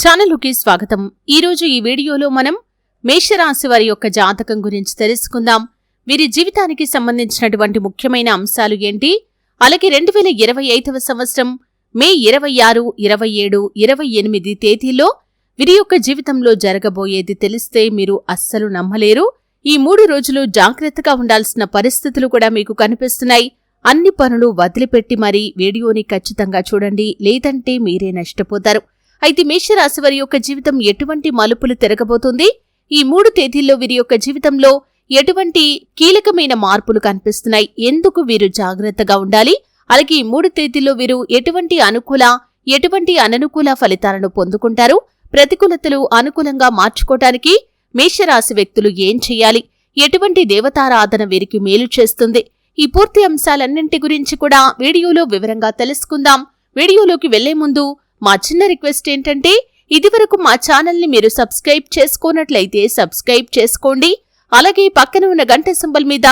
ఛానలుకి స్వాగతం. ఈరోజు ఈ వీడియోలో మనం మేషరాశి వారి యొక్క జాతకం గురించి తెలుసుకుందాం. వీరి జీవితానికి సంబంధించినటువంటి ముఖ్యమైన అంశాలు ఏంటి, అలాగే 2025వ సంవత్సరం మే 26, 27, 28 తేదీల్లో వీరి యొక్క జీవితంలో జరగబోయేది తెలిస్తే మీరు అస్సలు నమ్మలేరు. ఈ 3 రోజులు జాగ్రత్తగా ఉండాల్సిన పరిస్థితులు కూడా మీకు కనిపిస్తున్నాయి. అన్ని పనులు వదిలిపెట్టి మరీ వీడియోని ఖచ్చితంగా చూడండి, లేదంటే మీరే నష్టపోతారు. అయితే మేషరాశి వారి యొక్క జీవితం ఎటువంటి మలుపులు తిరగబోతుంది, ఈ 3 తేదీల్లో వీరి యొక్క జీవితంలో ఎటువంటి కీలకమైన మార్పులు కనిపిస్తున్నాయి, ఎందుకు వీరు జాగ్రత్తగా ఉండాలి, అలాగే ఈ 3 తేదీల్లో వీరు ఎటువంటి అనుకూల ఎటువంటి అననుకూల ఫలితాలను పొందుకుంటారు, ప్రతికూలతలు అనుకూలంగా మార్చుకోవటానికి మేషరాశి వ్యక్తులు ఏం చేయాలి, ఎటువంటి దేవతారాధన వీరికి మేలు చేస్తుంది, ఈ పూర్తి అంశాలన్నింటి గురించి కూడా వీడియోలో వివరంగా తెలుసుకుందాం. వీడియోలోకి వెళ్లే ముందు మా చిన్న రిక్వెస్ట్ ఏంటంటే, ఇదివరకు మా ఛానల్ని మీరు సబ్స్క్రైబ్ చేసుకోనట్లయితే సబ్స్క్రైబ్ చేసుకోండి. అలాగే పక్కన ఉన్న గంట సింబల్ మీద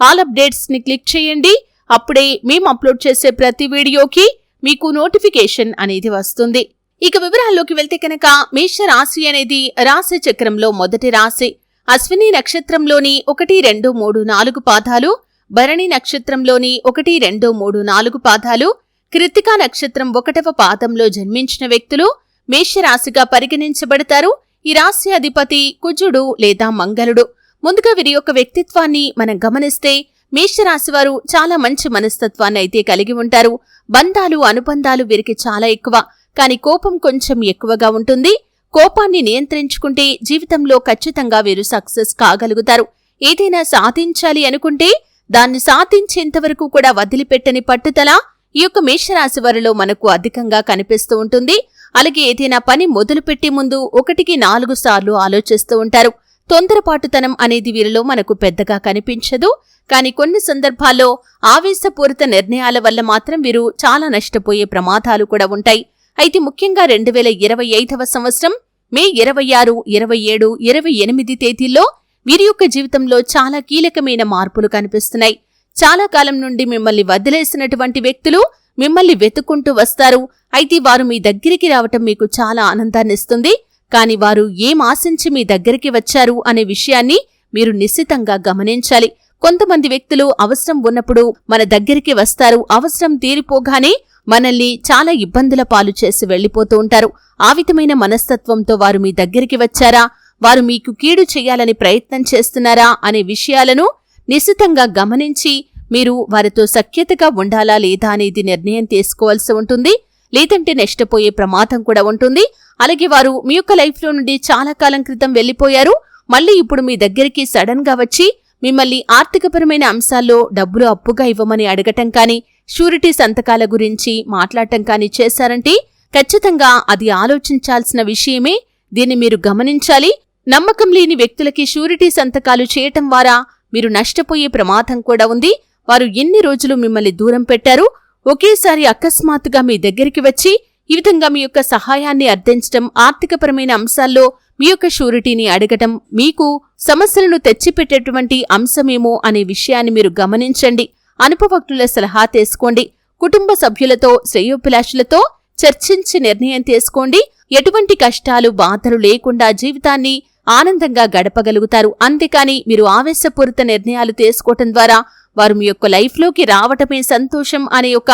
ఆల్ అప్డేట్స్ ని క్లిక్ చేయండి. అప్పుడే మేము అప్లోడ్ చేసే ప్రతి వీడియోకి మీకు నోటిఫికేషన్ అనేది వస్తుంది. ఇక వివరాల్లోకి వెళ్తే కనుక, మేష రాశి అనేది రాశి చక్రంలో మొదటి రాశి. అశ్విని నక్షత్రంలోని 1, 2, 3, 4 పాదాలు, భరణి నక్షత్రంలోని 1, 2, 3, 4 పాదాలు, కృత్తికా నక్షత్రం 1వ పాదంలో జన్మించిన వ్యక్తులు మేషరాశిగా పరిగణించబడతారు. ఈ రాశి అధిపతి కుజుడు లేదా మంగళుడు. ముందుగా వీరి యొక్క వ్యక్తిత్వాన్ని మనం గమనిస్తే, మేషరాశి వారు చాలా మంచి మనస్తత్వాన్ని అయితే కలిగి ఉంటారు. బంధాలు అనుబంధాలు వీరికి చాలా ఎక్కువ, కానీ కోపం కొంచెం ఎక్కువగా ఉంటుంది. కోపాన్ని నియంత్రించుకుంటే జీవితంలో ఖచ్చితంగా వీరు సక్సెస్ కాగలుగుతారు. ఏదైనా సాధించాలి అనుకుంటే దాన్ని సాధించేంతవరకు కూడా వదిలిపెట్టని పట్టుదల ఈ యొక్క మేషరాశి వారిలో మనకు అధికంగా కనిపిస్తూ ఉంటుంది. అలాగే ఏదైనా పని మొదలుపెట్టే ముందు 1కి 4 సార్లు ఆలోచిస్తూ ఉంటారు. తొందరపాటుతనం అనేది వీరిలో మనకు పెద్దగా కనిపించదు, కానీ కొన్ని సందర్భాల్లో ఆవేశపూరిత నిర్ణయాల వల్ల మాత్రం వీరు చాలా నష్టపోయే ప్రమాదాలు కూడా ఉంటాయి. అయితే ముఖ్యంగా 2025వ సంవత్సరం మే 26, 27, 28 తేదీల్లో వీరి యొక్క జీవితంలో చాలా కీలకమైన మార్పులు కనిపిస్తున్నాయి. చాలా కాలం నుండి మిమ్మల్ని వదిలేసినటువంటి వ్యక్తులు మిమ్మల్ని వెతుక్కుంటూ వస్తారు. అయితే వారు మీ దగ్గరికి రావటం మీకు చాలా ఆనందాన్నిస్తుంది, కానీ వారు ఏం ఆశించి మీ దగ్గరికి వచ్చారు అనే విషయాన్ని మీరు నిశ్చితంగా గమనించాలి. కొంతమంది వ్యక్తులు అవసరం ఉన్నప్పుడు మన దగ్గరికి వస్తారు, అవసరం తీరిపోగానే మనల్ని చాలా ఇబ్బందుల పాలు చేసి వెళ్లిపోతూ ఉంటారు. ఆ విధమైన మనస్తత్వంతో వారు మీ దగ్గరికి వచ్చారా, వారు మీకు కీడు చేయాలని ప్రయత్నం చేస్తున్నారా అనే విషయాలను నిశితంగా గమనించి మీరు వారితో సఖ్యతగా ఉండాలా లేదా అనేది నిర్ణయం తీసుకోవాల్సి ఉంటుంది. లేదంటే నష్టపోయే ప్రమాదం కూడా ఉంటుంది. అలాగే వారు మీ యొక్క లైఫ్లో నుండి చాలా కాలం క్రితం వెళ్లిపోయారు, మళ్ళీ ఇప్పుడు మీ దగ్గరికి సడన్ గా వచ్చి మిమ్మల్ని ఆర్థికపరమైన అంశాల్లో డబ్బులు అప్పుగా ఇవ్వమని అడగటం కానీ, షూరిటీ సంతకాల గురించి మాట్లాడటం కానీ చేశారంటే ఖచ్చితంగా అది ఆలోచించాల్సిన విషయమే. దీన్ని మీరు గమనించాలి. నమ్మకం లేని వ్యక్తులకి షూరిటీ సంతకాలు చేయటం ద్వారా మీరు నష్టపోయే ప్రమాదం కూడా ఉంది. వారు ఎన్ని రోజులు మిమ్మల్ని దూరం పెట్టారు, ఒకేసారి అకస్మాత్తుగా మీ దగ్గరికి వచ్చి ఈ విధంగా మీ యొక్క సహాయాన్ని అర్థించటం, ఆర్థికపరమైన అంశాల్లో మీ యొక్క షూరిటీని అడగటం మీకు సమస్యలను తెచ్చిపెట్టేటువంటి అంశమేమో అనే విషయాన్ని మీరు గమనించండి. అనుభవజ్ఞుల సలహా తీసుకోండి. కుటుంబ సభ్యులతో, శ్రేయోభిలాషులతో చర్చించి నిర్ణయం తీసుకోండి. ఎటువంటి కష్టాలు బాధలు లేకుండా జీవితాన్ని ఆనందంగా గడపగలుగుతారు. అంతేకాని మీరు ఆవేశపూరిత నిర్ణయాలు తీసుకోవటం ద్వారా వారు మీ యొక్క లైఫ్లోకి రావటమే సంతోషం అనే ఒక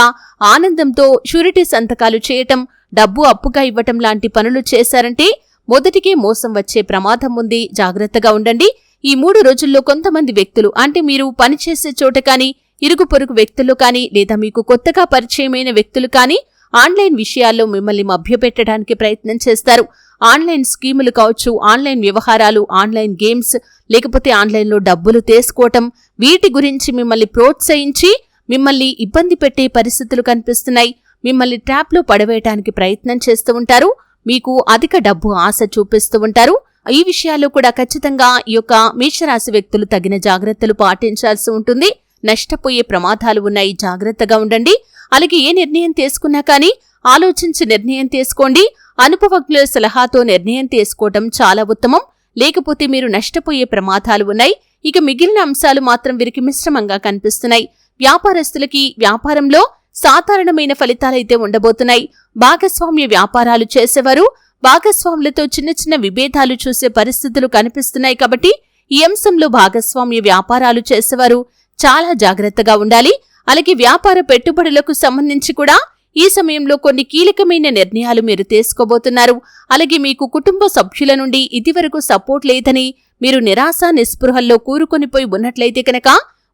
ఆనందంతో షూరిటీ సంతకాలు చేయటం, డబ్బు అప్పుగా ఇవ్వటం లాంటి పనులు చేశారంటే మొదటికే మోసం వచ్చే ప్రమాదం ఉంది. జాగ్రత్తగా ఉండండి. ఈ 3 రోజుల్లో కొంతమంది వ్యక్తులు, అంటే మీరు పనిచేసే చోట కానీ, ఇరుగు పొరుగు వ్యక్తులు కానీ, లేదా మీకు కొత్తగా పరిచయమైన వ్యక్తులు కానీ ఆన్లైన్ విషయాల్లో మిమ్మల్ని మభ్యపెట్టడానికి ప్రయత్నం చేస్తారు. ఆన్లైన్ స్కీములు కావచ్చు, ఆన్లైన్ వ్యవహారాలు, ఆన్లైన్ గేమ్స్, లేకపోతే ఆన్లైన్లో డబ్బులు తీసుకోవటం, వీటి గురించి మిమ్మల్ని ప్రోత్సహించి మిమ్మల్ని ఇబ్బంది పెట్టే పరిస్థితులు కనిపిస్తున్నాయి. మిమ్మల్ని ట్రాప్లో పడవేయటానికి ప్రయత్నం చేస్తూ ఉంటారు. మీకు అధిక డబ్బు ఆశ చూపిస్తూ ఉంటారు. ఈ విషయాల్లో కూడా ఖచ్చితంగా ఈ యొక్క మేషరాశి వ్యక్తులు తగిన జాగ్రత్తలు పాటించాల్సి ఉంటుంది. నష్టపోయే ప్రమాదాలు ఉన్నాయి, జాగ్రత్తగా ఉండండి. అలాగే ఏ నిర్ణయం తీసుకున్నా కానీ ఆలోచించి నిర్ణయం తీసుకోండి. అనుభవజ్ఞుల సలహాతో నిర్ణయం తీసుకోవటం చాలా ఉత్తమం, లేకపోతే మీరు నష్టపోయే ప్రమాదాలు ఉన్నాయి. ఇక మిగిలిన అంశాలు మాత్రం వీరికి మిశ్రమంగా కనిపిస్తున్నాయి. వ్యాపారస్తులకి వ్యాపారంలో సాధారణమైన ఫలితాలైతే ఉండబోతున్నాయి. భాగస్వామ్య వ్యాపారాలు చేసేవారు భాగస్వాములతో చిన్న చిన్న విభేదాలు చూసే పరిస్థితులు కనిపిస్తున్నాయి కాబట్టి ఈ అంశంలో భాగస్వామ్య వ్యాపారాలు చేసేవారు చాలా జాగ్రత్తగా ఉండాలి. అలాగే వ్యాపార పెట్టుబడులకు సంబంధించి కూడా ఈ సమయంలో కొన్ని కీలకమైన నిర్ణయాలు మీరు తీసుకోబోతున్నారు. అలాగే మీకు కుటుంబ సభ్యుల నుండి ఇదివరకు సపోర్ట్ లేదని మీరు నిరాశ నిస్పృహల్లో కూరుకొనిపోయి ఉన్నట్లయితే కనుక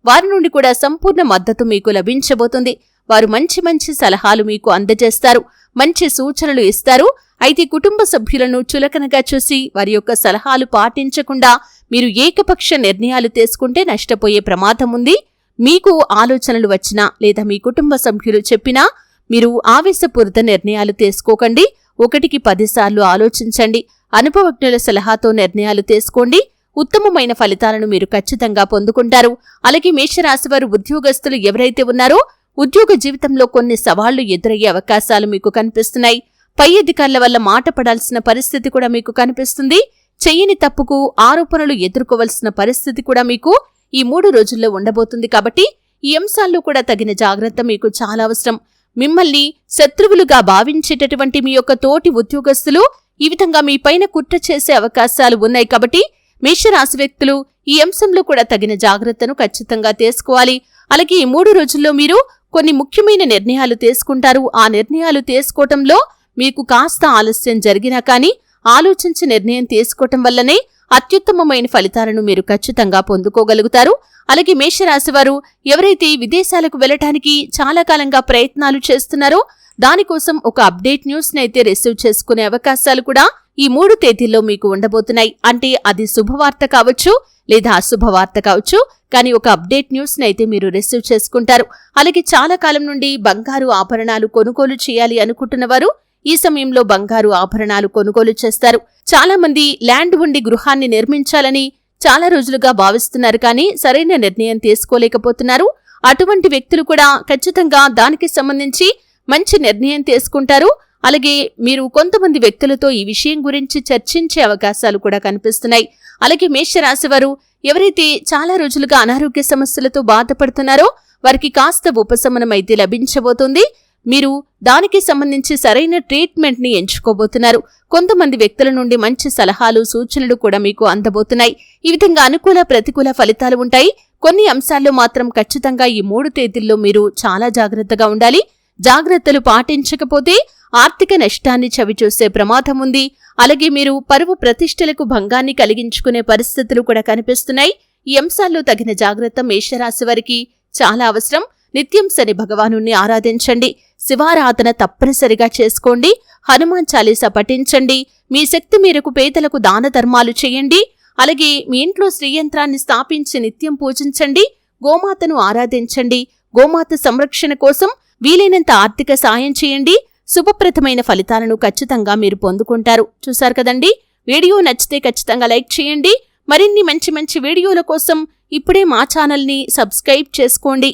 వారి నుండి కూడా సంపూర్ణ మద్దతు మీకు లభించబోతుంది. వారు మంచి మంచి సలహాలు మీకు అందజేస్తారు, మంచి సూచనలు ఇస్తారు. అయితే కుటుంబ సభ్యులను చులకనగా చూసి వారి యొక్క సలహాలు పాటించకుండా మీరు ఏకపక్ష నిర్ణయాలు తీసుకుంటే నష్టపోయే ప్రమాదం ఉంది. మీకు ఆలోచనలు వచ్చినా లేదా మీ కుటుంబ సభ్యులు చెప్పినా మీరు ఆవేశపూరిత నిర్ణయాలు తీసుకోకండి. 1కి 10 సార్లు ఆలోచించండి. అనుభవజ్ఞుల సలహాతో నిర్ణయాలు తీసుకోండి. ఉత్తమమైన ఫలితాలను మీరు ఖచ్చితంగా పొందుకుంటారు. అలాగే మేషరాశివారు ఉద్యోగస్తులు ఎవరైతే ఉన్నారో ఉద్యోగ జీవితంలో కొన్ని సవాళ్లు ఎదురయ్యే అవకాశాలు మీకు కనిపిస్తున్నాయి. పై అధికారుల వల్ల మాట పడాల్సిన పరిస్థితి కూడా మీకు కనిపిస్తుంది. చెయ్యని తప్పుకు ఆరోపణలు ఎదుర్కోవలసిన పరిస్థితి కూడా మీకు ఈ 3 రోజుల్లో ఉండబోతుంది. కాబట్టి ఈ అంశాల్లో కూడా తగిన జాగ్రత్త మీకు చాలా అవసరం. మిమ్మల్ని శత్రువులుగా భావించేటటువంటి మీ యొక్క తోటి ఉద్యోగస్తులు ఈ విధంగా మీ పైన కుట్ర చేసే అవకాశాలు ఉన్నాయి. కాబట్టి మేషరాశి వ్యక్తులు ఈ అంశంలో కూడా తగిన జాగ్రత్తను ఖచ్చితంగా తీసుకోవాలి. అలాగే ఈ 3 రోజుల్లో మీరు కొన్ని ముఖ్యమైన నిర్ణయాలు తీసుకుంటారు. ఆ నిర్ణయాలు తీసుకోవటంలో మీకు కాస్త ఆలస్యం జరిగినా కానీ ఆలోచించి నిర్ణయం తీసుకోవటం వల్లనే అత్యుత్తమమైన ఫలితాలను మీరు ఖచ్చితంగా పొందుకోగలుగుతారు. అలాగే మేషరాశివారు ఎవరైతే విదేశాలకు వెళ్లటానికి చాలా కాలంగా ప్రయత్నాలు చేస్తున్నారో దానికోసం ఒక అప్డేట్ న్యూస్ నైతే రిసీవ్ చేసుకునే అవకాశాలు కూడా ఈ 3 తేదీల్లో మీకు ఉండబోతున్నాయి. అంటే అది శుభవార్త కావచ్చు లేదా అశుభవార్త కావచ్చు, కానీ ఒక అప్డేట్ న్యూస్ నైతే మీరు రిసీవ్ చేసుకుంటారు. అలాగే చాలా కాలం నుండి బంగారు ఆభరణాలు కొనుగోలు చేయాలి అనుకుంటున్న వారు ఈ సమయంలో బంగారు ఆభరణాలు కొనుగోలు చేస్తారు. చాలా మంది ల్యాండ్ ఉండి గృహాన్ని నిర్మించాలని చాలా రోజులుగా భావిస్తున్నారు, కానీ సరైన నిర్ణయం తీసుకోలేకపోతున్నారు. అటువంటి వ్యక్తులు కూడా ఖచ్చితంగా దానికి సంబంధించి మంచి నిర్ణయం తీసుకుంటారు. అలాగే మీరు కొంతమంది వ్యక్తులతో ఈ విషయం గురించి చర్చించే అవకాశాలు కూడా కనిపిస్తున్నాయి. అలాగే మేషరాశివారు ఎవరైతే చాలా రోజులుగా అనారోగ్య సమస్యలతో బాధపడుతున్నారో వారికి కాస్త ఉపశమనం అయితే లభించబోతుంది. మీరు దానికి సంబంధించి సరైన ట్రీట్మెంట్ ని ఎంచుకోబోతున్నారు. కొంతమంది వ్యక్తుల నుండి మంచి సలహాలు సూచనలు కూడా మీకు అందబోతున్నాయి. ఈ విధంగా అనుకూల ప్రతికూల ఫలితాలు ఉంటాయి. కొన్ని అంశాల్లో మాత్రం ఖచ్చితంగా ఈ 3 తేదీల్లో మీరు చాలా జాగ్రత్తగా ఉండాలి. జాగ్రత్తలు పాటించకపోతే ఆర్థిక నష్టాన్ని చవిచూసే ప్రమాదం ఉంది. అలాగే మీరు పరువు ప్రతిష్టలకు భంగాన్ని కలిగించుకునే పరిస్థితులు కూడా కనిపిస్తున్నాయి. ఈ అంశాల్లో తగిన జాగ్రత్త మేషరాశి వారికి చాలా అవసరం. నిత్యం శని భగవానుణ్ణి ఆరాధించండి. శివారాధన తప్పనిసరిగా చేసుకోండి. హనుమాన్ చాలీసా పఠించండి. మీ శక్తి మేరకు పేదలకు దాన ధర్మాలు చేయండి. అలాగే మీ ఇంట్లో శ్రీయంత్రాన్ని స్థాపించి నిత్యం పూజించండి. గోమాతను ఆరాధించండి. గోమాత సంరక్షణ కోసం వీలైనంత ఆర్థిక సాయం చేయండి. శుభప్రదమైన ఫలితాలను ఖచ్చితంగా మీరు పొందుకుంటారు. చూశారు కదండి, వీడియో నచ్చితే ఖచ్చితంగా లైక్ చేయండి. మరిన్ని మంచి మంచి వీడియోల కోసం ఇప్పుడే మా ఛానల్ని సబ్స్క్రైబ్ చేసుకోండి.